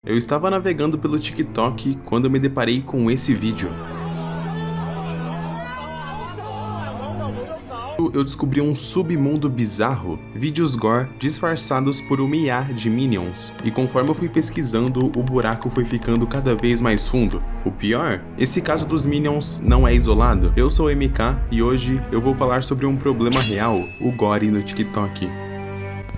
Eu estava navegando pelo TikTok quando me deparei com esse vídeo. Eu descobri um submundo bizarro, vídeos gore disfarçados por uma IA de Minions, e conforme eu fui pesquisando, o buraco foi ficando cada vez mais fundo. O pior, esse caso dos Minions não é isolado. Eu sou o MK e hoje eu vou falar sobre um problema real, o gore no TikTok.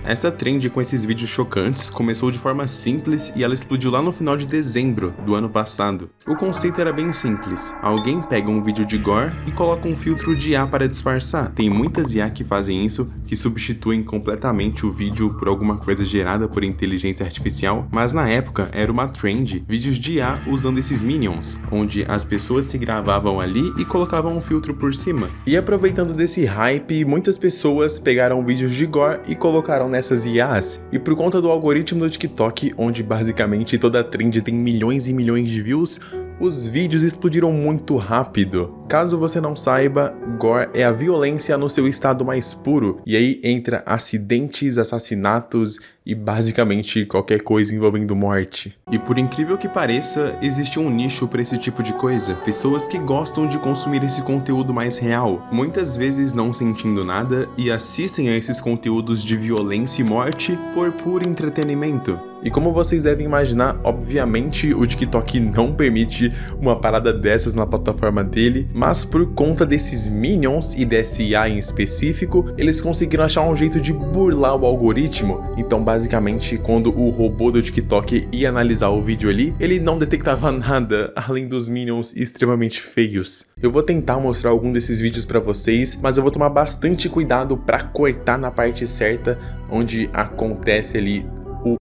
Essa trend com esses vídeos chocantes começou de forma simples e ela explodiu lá no final de dezembro do ano passado. O conceito era bem simples, alguém pega um vídeo de gore e coloca um filtro de IA para disfarçar. Tem muitas IA que fazem isso, que substituem completamente o vídeo por alguma coisa gerada por inteligência artificial, mas na época era uma trend, vídeos de IA usando esses Minions, onde as pessoas se gravavam ali e colocavam um filtro por cima. E aproveitando desse hype, muitas pessoas pegaram vídeos de gore e colocaram nessas IAs, e por conta do algoritmo do TikTok, onde basicamente toda trend tem milhões e milhões de views, os vídeos explodiram muito rápido. Caso você não saiba, gore é a violência no seu estado mais puro, e aí entra acidentes, assassinatos e basicamente qualquer coisa envolvendo morte. E por incrível que pareça, existe um nicho para esse tipo de coisa. Pessoas que gostam de consumir esse conteúdo mais real, muitas vezes não sentindo nada, e assistem a esses conteúdos de violência e morte por puro entretenimento. E como vocês devem imaginar, obviamente o TikTok não permite uma parada dessas na plataforma dele, mas por conta desses Minions e desse IA em específico, eles conseguiram achar um jeito de burlar o algoritmo. Então basicamente, quando o robô do TikTok ia analisar o vídeo ali, ele não detectava nada além dos Minions extremamente feios. Eu vou tentar mostrar algum desses vídeos pra vocês, mas eu vou tomar bastante cuidado pra cortar na parte certa, onde acontece ali o...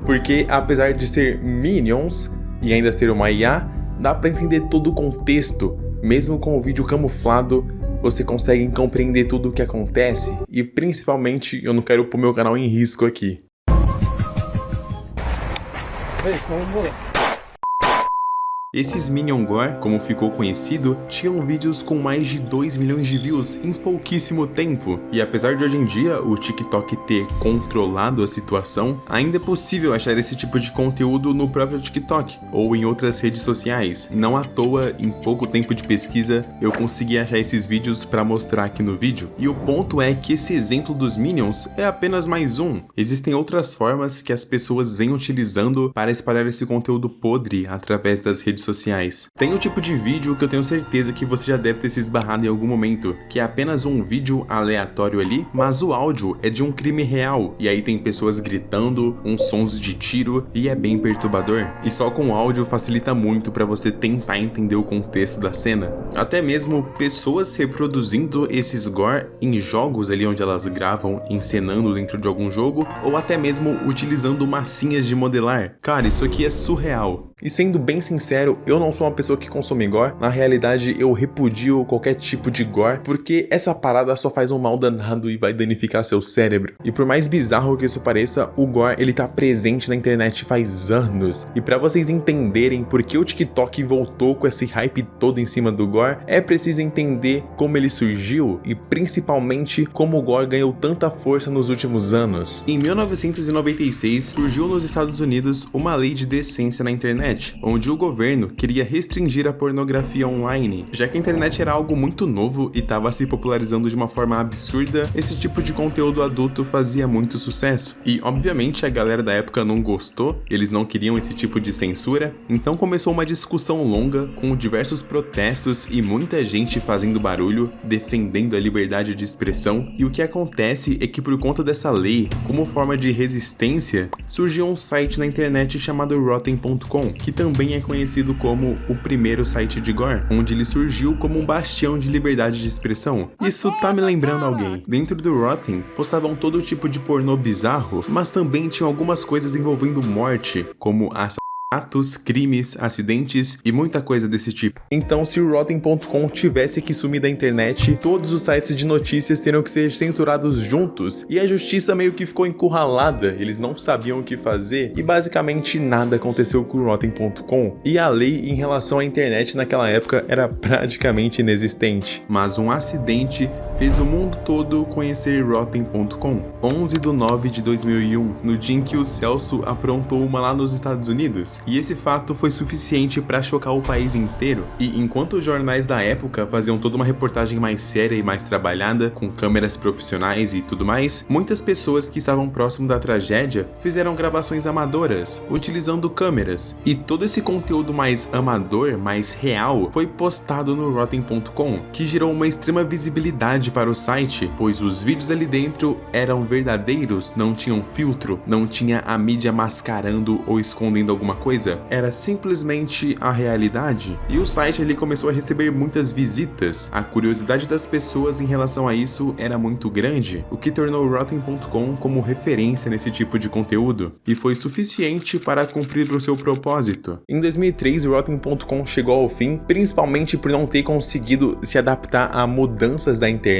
Porque apesar de ser Minions e ainda ser uma IA, dá pra entender todo o contexto. Mesmo com o vídeo camuflado, você consegue compreender tudo o que acontece. E principalmente, eu não quero pôr meu canal em risco aqui. Esses Minion Gore, como ficou conhecido, tinham vídeos com mais de 2 milhões de views em pouquíssimo tempo. E apesar de hoje em dia o TikTok ter controlado a situação, ainda é possível achar esse tipo de conteúdo no próprio TikTok ou em outras redes sociais. Não à toa, em pouco tempo de pesquisa, eu consegui achar esses vídeos para mostrar aqui no vídeo. E o ponto é que esse exemplo dos Minions é apenas mais um. Existem outras formas que as pessoas vêm utilizando para espalhar esse conteúdo podre através das redes sociais. Tem um tipo de vídeo que eu tenho certeza que você já deve ter se esbarrado em algum momento, que é apenas um vídeo aleatório ali, mas o áudio é de um crime real, e aí tem pessoas gritando, uns sons de tiro, e é bem perturbador. E só com o áudio facilita muito para você tentar entender o contexto da cena. Até mesmo pessoas reproduzindo esses gore em jogos ali onde elas gravam, encenando dentro de algum jogo, ou até mesmo utilizando massinhas de modelar. Cara, isso aqui é surreal. E sendo bem sincero, eu não sou uma pessoa que consome gore. Na realidade, eu repudio qualquer tipo de gore, porque essa parada só faz um mal danado e vai danificar seu cérebro. E por mais bizarro que isso pareça, o gore ele tá presente na internet faz anos. E pra vocês entenderem por que o TikTok voltou com esse hype todo em cima do gore, é preciso entender como ele surgiu e principalmente como o gore ganhou tanta força nos últimos anos. Em 1996, surgiu nos Estados Unidos uma lei de decência na internet, onde o governo queria restringir a pornografia online. Já que a internet era algo muito novo e estava se popularizando de uma forma absurda, esse tipo de conteúdo adulto fazia muito sucesso. E obviamente a galera da época não gostou, eles não queriam esse tipo de censura, então começou uma discussão longa com diversos protestos e muita gente fazendo barulho, defendendo a liberdade de expressão. E o que acontece é que por conta dessa lei, como forma de resistência, surgiu um site na internet chamado Rotten.com, que também é conhecido como o primeiro site de gore, onde ele surgiu como um bastião de liberdade de expressão. Isso tá me lembrando alguém. Dentro do Rotten, postavam todo tipo de pornô bizarro, mas também tinham algumas coisas envolvendo morte, como atos, crimes, acidentes e muita coisa desse tipo. Então, se o Rotten.com tivesse que sumir da internet, todos os sites de notícias teriam que ser censurados juntos, e a justiça meio que ficou encurralada, eles não sabiam o que fazer, e basicamente nada aconteceu com o Rotten.com, e a lei em relação à internet naquela época era praticamente inexistente. Mas um acidente fez o mundo todo conhecer Rotten.com. 11 de 9 de 2001, no dia em que o Celso aprontou uma lá nos Estados Unidos. E esse fato foi suficiente para chocar o país inteiro. E enquanto os jornais da época faziam toda uma reportagem mais séria e mais trabalhada, com câmeras profissionais e tudo mais, muitas pessoas que estavam próximo da tragédia fizeram gravações amadoras, utilizando câmeras. E todo esse conteúdo mais amador, mais real, foi postado no Rotten.com, que gerou uma extrema visibilidade para o site, pois os vídeos ali dentro eram verdadeiros, não tinham filtro, não tinha a mídia mascarando ou escondendo alguma coisa, era simplesmente a realidade. E o site ali começou a receber muitas visitas, a curiosidade das pessoas em relação a isso era muito grande, o que tornou o Rotten.com como referência nesse tipo de conteúdo, e foi suficiente para cumprir o seu propósito. Em 2003, o Rotten.com chegou ao fim, principalmente por não ter conseguido se adaptar a mudanças da internet,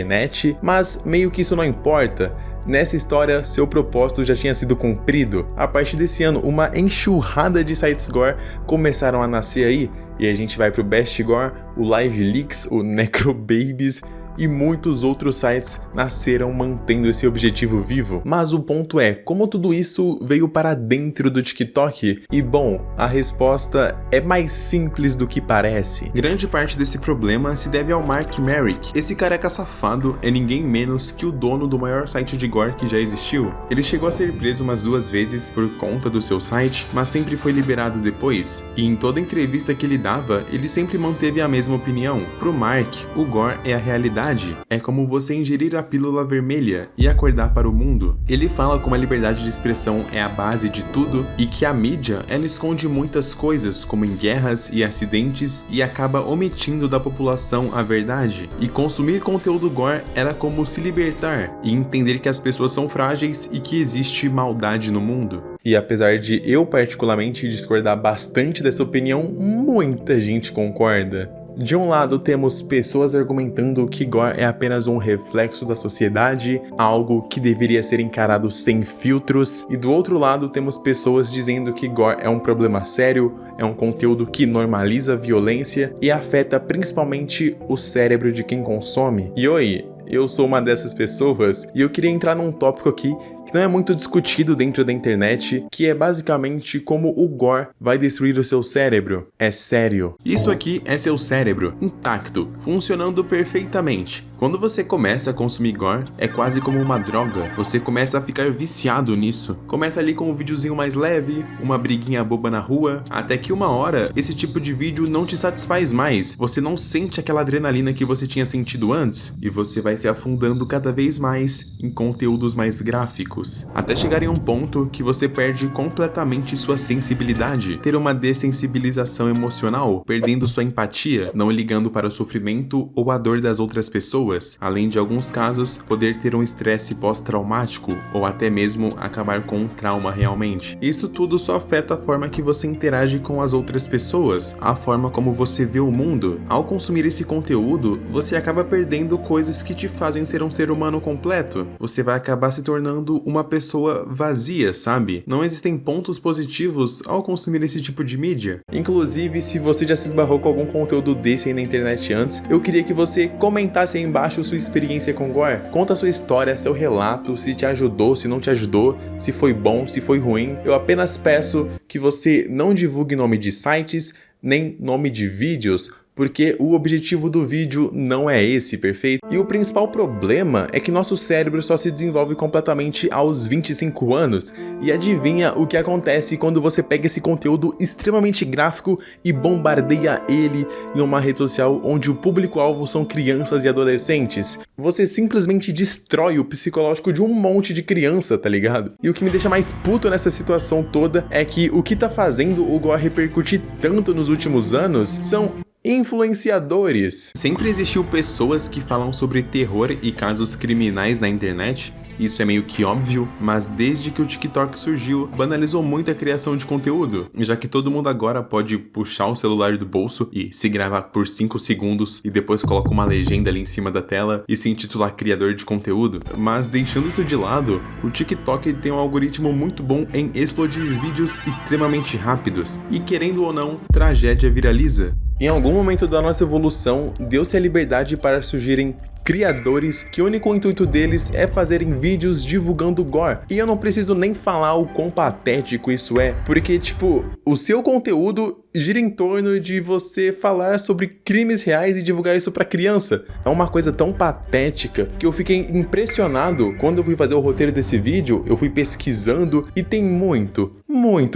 mas meio que isso não importa. Nessa história, seu propósito já tinha sido cumprido. A partir desse ano, uma enxurrada de sites gore começaram a nascer aí, e a gente vai pro Best Gore, o Live Leaks, o Necrobabies, e muitos outros sites nasceram mantendo esse objetivo vivo. Mas o ponto é, como tudo isso veio para dentro do TikTok? E bom, a resposta é mais simples do que parece. Grande parte desse problema se deve ao Mark Merrick. Esse careca safado é ninguém menos que o dono do maior site de gore que já existiu. Ele chegou a ser preso umas 2 vezes por conta do seu site, mas sempre foi liberado depois. E em toda entrevista que ele dava, ele sempre manteve a mesma opinião. Pro Mark, o gore é a realidade. É como você ingerir a pílula vermelha e acordar para o mundo. Ele fala como a liberdade de expressão é a base de tudo e que a mídia, ela esconde muitas coisas, como em guerras e acidentes, e acaba omitindo da população a verdade. E consumir conteúdo gore era como se libertar e entender que as pessoas são frágeis e que existe maldade no mundo. E apesar de eu particularmente discordar bastante dessa opinião, muita gente concorda. De um lado, temos pessoas argumentando que gore é apenas um reflexo da sociedade, algo que deveria ser encarado sem filtros, e do outro lado, temos pessoas dizendo que gore é um problema sério, é um conteúdo que normaliza a violência e afeta principalmente o cérebro de quem consome. E oi, eu sou uma dessas pessoas e eu queria entrar num tópico aqui que não é muito discutido dentro da internet, que é basicamente como o gore vai destruir o seu cérebro. É sério. Isso aqui é seu cérebro, intacto, funcionando perfeitamente. Quando você começa a consumir gore, é quase como uma droga. Você começa a ficar viciado nisso. Começa ali com um videozinho mais leve, uma briguinha boba na rua, até que uma hora, esse tipo de vídeo não te satisfaz mais. Você não sente aquela adrenalina que você tinha sentido antes, e você vai se afundando cada vez mais em conteúdos mais gráficos. Até chegar em um ponto que você perde completamente sua sensibilidade, ter uma dessensibilização emocional, perdendo sua empatia, não ligando para o sofrimento ou a dor das outras pessoas, além de alguns casos, poder ter um estresse pós-traumático ou até mesmo acabar com um trauma realmente. Isso tudo só afeta a forma que você interage com as outras pessoas, a forma como você vê o mundo. Ao consumir esse conteúdo, você acaba perdendo coisas que te fazem ser um ser humano completo. Você vai acabar se tornando uma pessoa vazia, sabe? Não existem pontos positivos ao consumir esse tipo de mídia. Inclusive, se você já se esbarrou com algum conteúdo desse aí na internet antes, eu queria que você comentasse aí embaixo sua experiência com gore. Conta a sua história, seu relato, se te ajudou, se não te ajudou, se foi bom, se foi ruim. Eu apenas peço que você não divulgue nome de sites, nem nome de vídeos, porque o objetivo do vídeo não é esse, perfeito? E o principal problema é que nosso cérebro só se desenvolve completamente aos 25 anos. E adivinha o que acontece quando você pega esse conteúdo extremamente gráfico e bombardeia ele em uma rede social onde o público-alvo são crianças e adolescentes? Você simplesmente destrói o psicológico de um monte de criança, tá ligado? E o que me deixa mais puto nessa situação toda é que o que tá fazendo o gore repercutir tanto nos últimos anos são influenciadores. Sempre existiu pessoas que falam sobre terror e casos criminais na internet. Isso é meio que óbvio, mas desde que o TikTok surgiu, banalizou muito a criação de conteúdo, já que todo mundo agora pode puxar o celular do bolso e se gravar por 5 segundos e depois coloca uma legenda ali em cima da tela e se intitular criador de conteúdo. Mas deixando isso de lado, o TikTok tem um algoritmo muito bom em explodir vídeos extremamente rápidos, e querendo ou não, tragédia viraliza. Em algum momento da nossa evolução, deu-se a liberdade para surgirem criadores que o único intuito deles é fazerem vídeos divulgando gore. E eu não preciso nem falar o quão patético isso é, porque, tipo, o seu conteúdo gira em torno de você falar sobre crimes reais e divulgar isso pra criança. É uma coisa tão patética que eu fiquei impressionado quando eu fui fazer o roteiro desse vídeo. Eu fui pesquisando e tem muito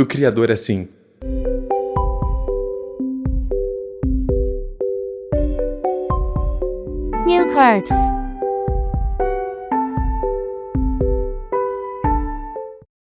criador assim. New cards.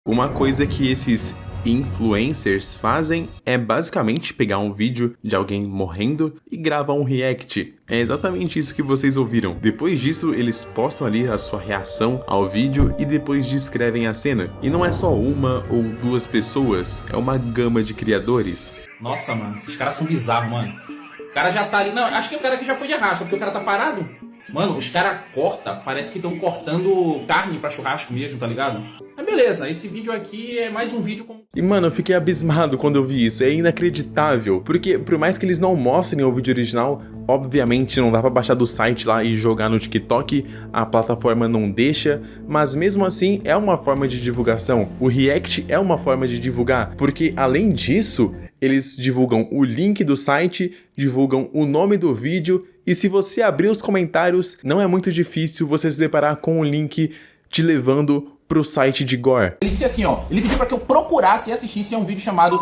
Uma coisa que esses influencers fazem é basicamente pegar um vídeo de alguém morrendo e gravar um react. É exatamente isso que vocês ouviram. Depois disso, eles postam ali a sua reação ao vídeo e depois descrevem a cena. E não é só uma ou duas pessoas, é uma gama de criadores. Nossa, mano, esses caras são bizarros, mano. O cara já tá ali... Não, acho que o cara aqui já foi de arrasto, porque o cara tá parado. Mano, os caras cortam, parece que estão cortando carne pra churrasco mesmo, tá ligado? Mas beleza, esse vídeo aqui é mais um vídeo com... E mano, eu fiquei abismado quando eu vi isso, é inacreditável. Porque por mais que eles não mostrem o vídeo original, obviamente não dá pra baixar do site lá e jogar no TikTok, a plataforma não deixa, mas mesmo assim é uma forma de divulgação. O React é uma forma de divulgar, porque além disso, eles divulgam o link do site, divulgam o nome do vídeo, e se você abrir os comentários, não é muito difícil você se deparar com o link te levando pro site de gore. Ele disse assim, ó, ele pediu pra que eu procurasse e assistisse a um vídeo chamado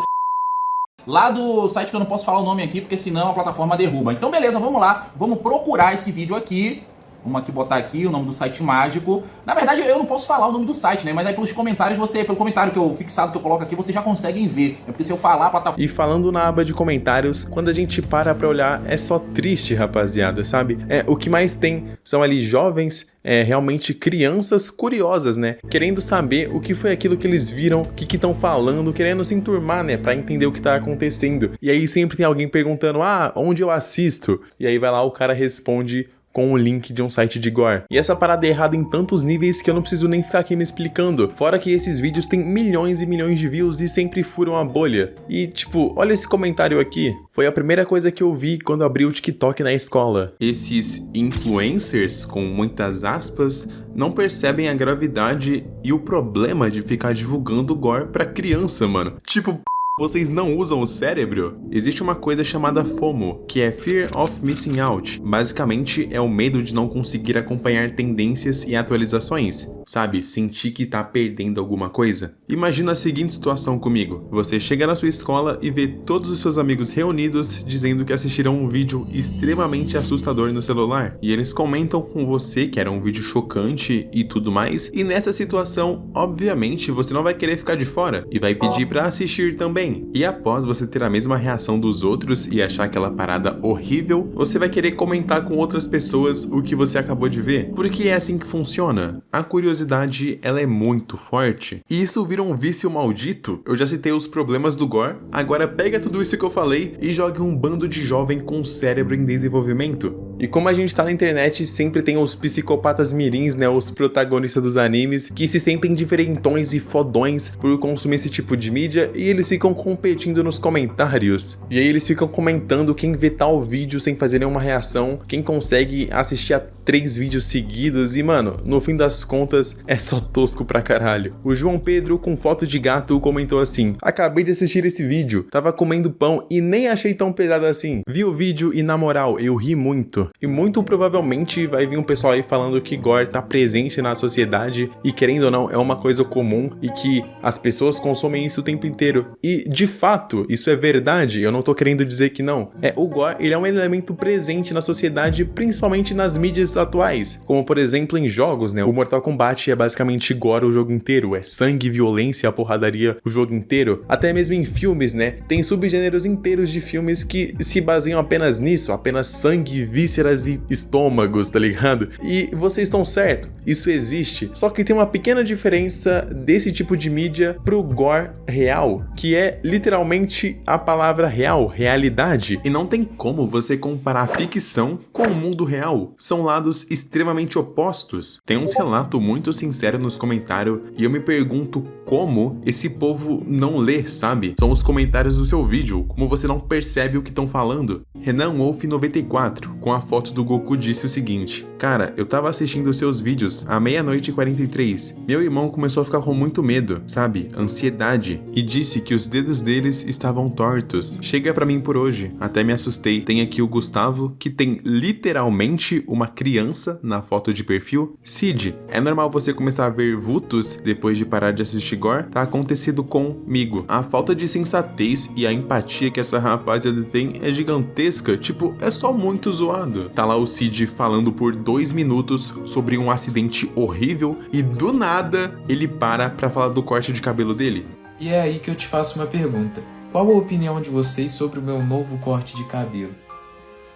lá do site que eu não posso falar o nome aqui, porque senão a plataforma derruba. Então beleza, vamos lá, vamos procurar esse vídeo aqui. Vamos aqui botar aqui o nome do site mágico. Na verdade, eu não posso falar o nome do site, né? Mas aí pelos comentários, pelo comentário que eu fixado que eu coloco aqui, vocês já conseguem ver. É porque se eu falar a plataforma... E falando na aba de comentários, quando a gente para pra olhar, é só triste, rapaziada, sabe? O que mais tem são ali jovens, realmente crianças curiosas, né? Querendo saber o que foi aquilo que eles viram, o que estão falando, querendo se enturmar, né? Pra entender o que tá acontecendo. E aí sempre tem alguém perguntando, onde eu assisto? E aí vai lá, o cara responde com o link de um site de gore. E essa parada é errada em tantos níveis que eu não preciso nem ficar aqui me explicando. Fora que esses vídeos têm milhões e milhões de views e sempre furam a bolha. E tipo, olha esse comentário aqui. Foi a primeira coisa que eu vi quando abri o TikTok na escola. Esses influencers, com muitas aspas, não percebem a gravidade e o problema de ficar divulgando gore pra criança, mano. Tipo... Vocês não usam o cérebro? Existe uma coisa chamada FOMO, que é Fear of Missing Out. Basicamente, é o medo de não conseguir acompanhar tendências e atualizações. Sabe? Sentir que tá perdendo alguma coisa. Imagina a seguinte situação comigo. Você chega na sua escola e vê todos os seus amigos reunidos dizendo que assistiram um vídeo extremamente assustador no celular. E eles comentam com você que era um vídeo chocante e tudo mais. E nessa situação, obviamente, você não vai querer ficar de fora e vai pedir pra assistir também. E após você ter a mesma reação dos outros e achar aquela parada horrível, você vai querer comentar com outras pessoas o que você acabou de ver. Porque é assim que funciona. A curiosidade, ela é muito forte. E isso vira um vício maldito. Eu já citei os problemas do gore, agora pega tudo isso que eu falei e joga um bando de jovem com cérebro em desenvolvimento. E como a gente tá na internet, sempre tem os psicopatas mirins, né, os protagonistas dos animes, que se sentem diferentões e fodões por consumir esse tipo de mídia, e eles ficam competindo nos comentários. E aí eles ficam comentando quem vê tal vídeo sem fazer nenhuma reação, quem consegue assistir a 3 vídeos seguidos, e mano, no fim das contas, é só tosco pra caralho. O João Pedro, com foto de gato, comentou assim: acabei de assistir esse vídeo, tava comendo pão e nem achei tão pesado assim. Vi o vídeo e na moral, eu ri muito. E muito provavelmente vai vir um pessoal aí falando que gore tá presente na sociedade e querendo ou não, é uma coisa comum e que as pessoas consomem isso o tempo inteiro. E de fato, isso é verdade, eu não tô querendo dizer que não. O gore, ele é um elemento presente na sociedade, principalmente nas mídias atuais, como por exemplo em jogos, né? O Mortal Kombat é basicamente gore o jogo inteiro, é sangue, violência, porradaria o jogo inteiro. Até mesmo em filmes, né? Tem subgêneros inteiros de filmes que se baseiam apenas nisso, apenas sangue, vísceras e estômagos, tá ligado? E vocês estão certos, isso existe, só que tem uma pequena diferença desse tipo de mídia pro gore real, que é literalmente a palavra real, realidade. E não tem como você comparar ficção com o mundo real, são lados lados extremamente opostos. Tem uns relatos muito sinceros nos comentários e eu me pergunto como esse povo não lê, sabe? São os comentários do seu vídeo, como você não percebe o que estão falando. Renan Wolf 94, com a foto do Goku, disse o seguinte: cara, eu tava assistindo seus vídeos à 00:43. Meu irmão começou a ficar com muito medo, sabe? Ansiedade. E disse que os dedos deles estavam tortos. Chega pra mim por hoje. Até me assustei. Tem aqui o Gustavo, que tem literalmente uma criança na foto de perfil. Cid, é normal você começar a ver vultos depois de parar de assistir gore? Tá acontecido comigo. A falta de sensatez e a empatia que essa rapaziada tem é gigantesca. Tipo, é só muito zoado. Tá lá o Cid falando por 2 minutos sobre um acidente horrível e do nada ele para pra falar do corte de cabelo dele. E é aí que eu te faço uma pergunta. Qual a opinião de vocês sobre o meu novo corte de cabelo?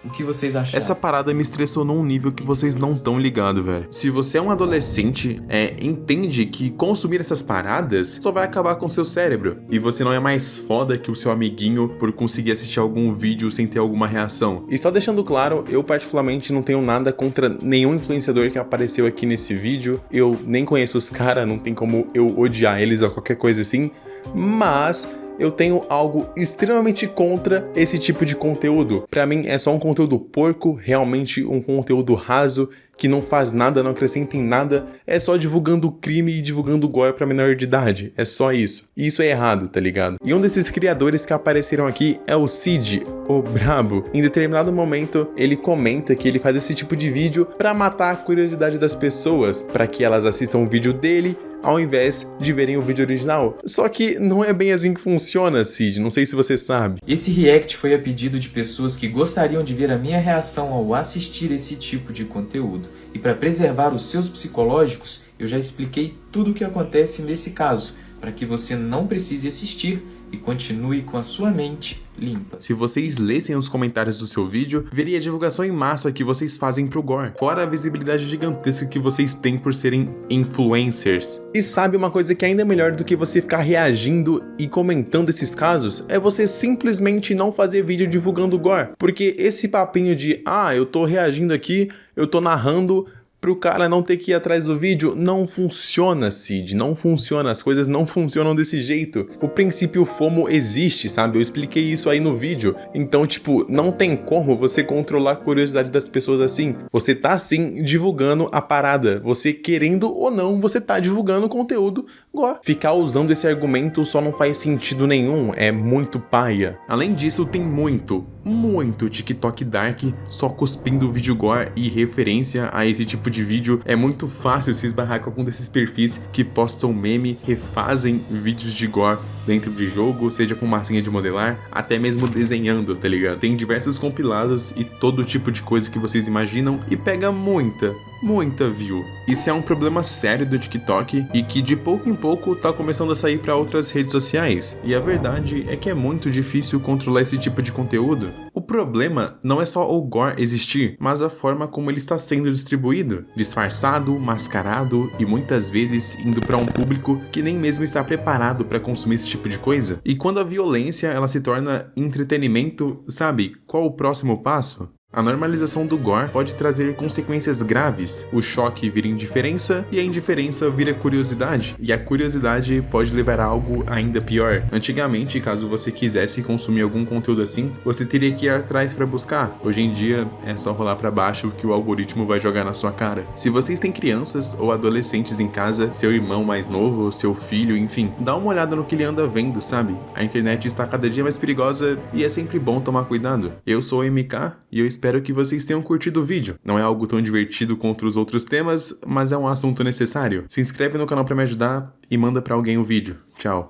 O que vocês acharam? Essa parada me estressou num nível que vocês não estão ligados, velho. Se você é um adolescente, entende que consumir essas paradas só vai acabar com seu cérebro. E você não é mais foda que o seu amiguinho por conseguir assistir algum vídeo sem ter alguma reação. E só deixando claro, eu particularmente não tenho nada contra nenhum influenciador que apareceu aqui nesse vídeo. Eu nem conheço os caras, não tem como eu odiar eles ou qualquer coisa assim. Mas eu tenho algo extremamente contra esse tipo de conteúdo. Pra mim é só um conteúdo porco, realmente um conteúdo raso, que não faz nada, não acrescenta em nada, é só divulgando crime e divulgando gore pra menor de idade, é só isso. E isso é errado, tá ligado? E um desses criadores que apareceram aqui é o Cid, o brabo. Em determinado momento, ele comenta que ele faz esse tipo de vídeo pra matar a curiosidade das pessoas, pra que elas assistam o vídeo dele, ao invés de verem o vídeo original. Só que não é bem assim que funciona, Cid, não sei se você sabe. Esse react foi a pedido de pessoas que gostariam de ver a minha reação ao assistir esse tipo de conteúdo. E para preservar os seus psicológicos, eu já expliquei tudo o que acontece nesse caso, para que você não precise assistir e continue com a sua mente limpa. Se vocês lessem os comentários do seu vídeo, veria a divulgação em massa que vocês fazem pro gore, fora a visibilidade gigantesca que vocês têm por serem influencers. E sabe uma coisa que é ainda melhor do que você ficar reagindo e comentando esses casos? É você simplesmente não fazer vídeo divulgando gore. Porque esse papinho de, eu tô reagindo aqui, eu tô narrando, pro cara não ter que ir atrás do vídeo, não funciona, Cid, não funciona, as coisas não funcionam desse jeito. O princípio FOMO existe, sabe? Eu expliquei isso aí no vídeo. Então, tipo, não tem como você controlar a curiosidade das pessoas assim. Você tá, sim, divulgando a parada. Você, querendo ou não, você tá divulgando conteúdo gore. Ficar usando esse argumento só não faz sentido nenhum, é muito paia. Além disso, tem muito TikTok Dark só cuspindo vídeo gore e referência a esse tipo de vídeo. É muito fácil se esbarrar com algum desses perfis que postam meme, refazem vídeos de gore dentro de jogo, seja com massinha de modelar, até mesmo desenhando, tá ligado? Tem diversos compilados e todo tipo de coisa que vocês imaginam e pega muita view. Isso é um problema sério do TikTok e que de pouco em pouco tá começando a sair para outras redes sociais. E a verdade é que é muito difícil controlar esse tipo de conteúdo. O problema não é só o gore existir, mas a forma como ele está sendo distribuído, disfarçado, mascarado e muitas vezes indo para um público que nem mesmo está preparado para consumir esse tipo de coisa. E quando a violência ela se torna entretenimento, sabe, qual o próximo passo? A normalização do gore pode trazer consequências graves. O choque vira indiferença e a indiferença vira curiosidade. E a curiosidade pode levar a algo ainda pior. Antigamente, caso você quisesse consumir algum conteúdo assim, você teria que ir atrás para buscar. Hoje em dia, é só rolar para baixo que o algoritmo vai jogar na sua cara. Se vocês têm crianças ou adolescentes em casa, seu irmão mais novo, seu filho, enfim, dá uma olhada no que ele anda vendo, sabe? A internet está cada dia mais perigosa e é sempre bom tomar cuidado. Eu sou o MK e eu espero que vocês tenham curtido o vídeo. Não é algo tão divertido contra os outros temas, mas é um assunto necessário. Se inscreve no canal para me ajudar e manda para alguém o vídeo. Tchau.